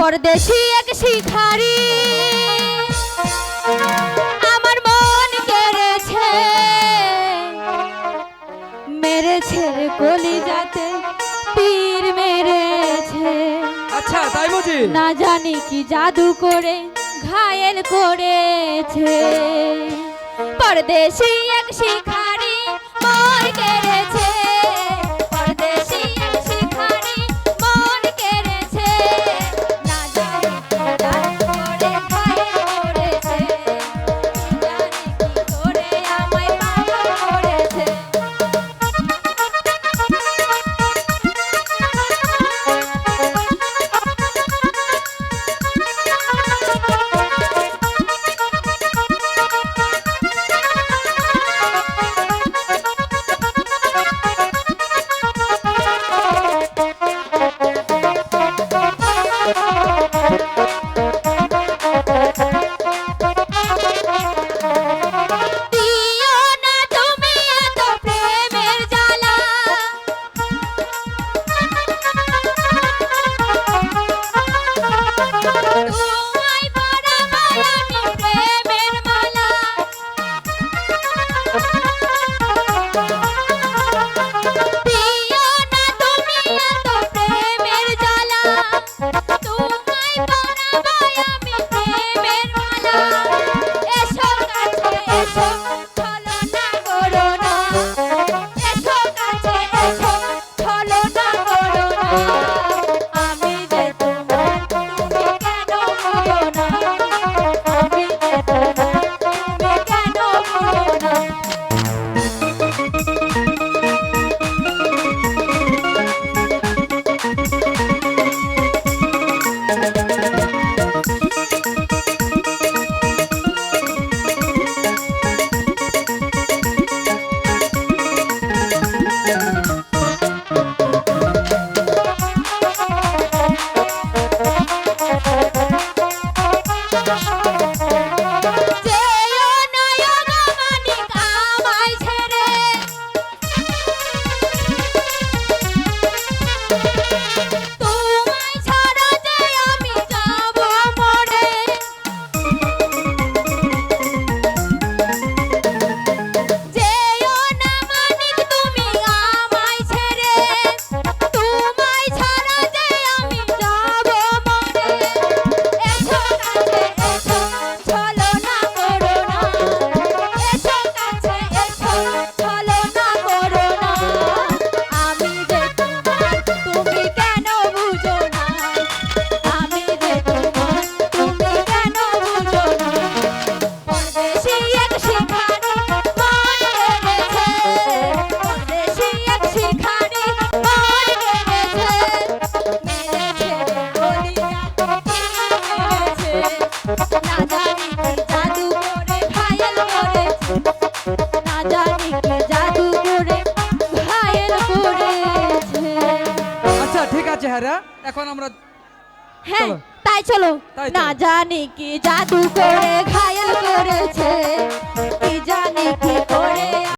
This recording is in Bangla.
পরদেশি এক শিকারি আমার মন কেড়েছে, মেরেছে কলিজাতে তীর মেরেছে। আচ্ছা তাই বুঝি? না জানি কি জাদু করে ঘায়েল করেছে। পরদেশি এক শিকারি মন কেড়েছে, পরদেশি এক শিকারি মন কেড়েছে। না জানি কি জাদু করে ঘায়েল করেছে, জানি কি করে আমায় পাগল করেছে। এখন আমরা হ্যাঁ তাই চলো। না জানি কি জাদু করে ঘায়েল করেছে, কি জানি কি করে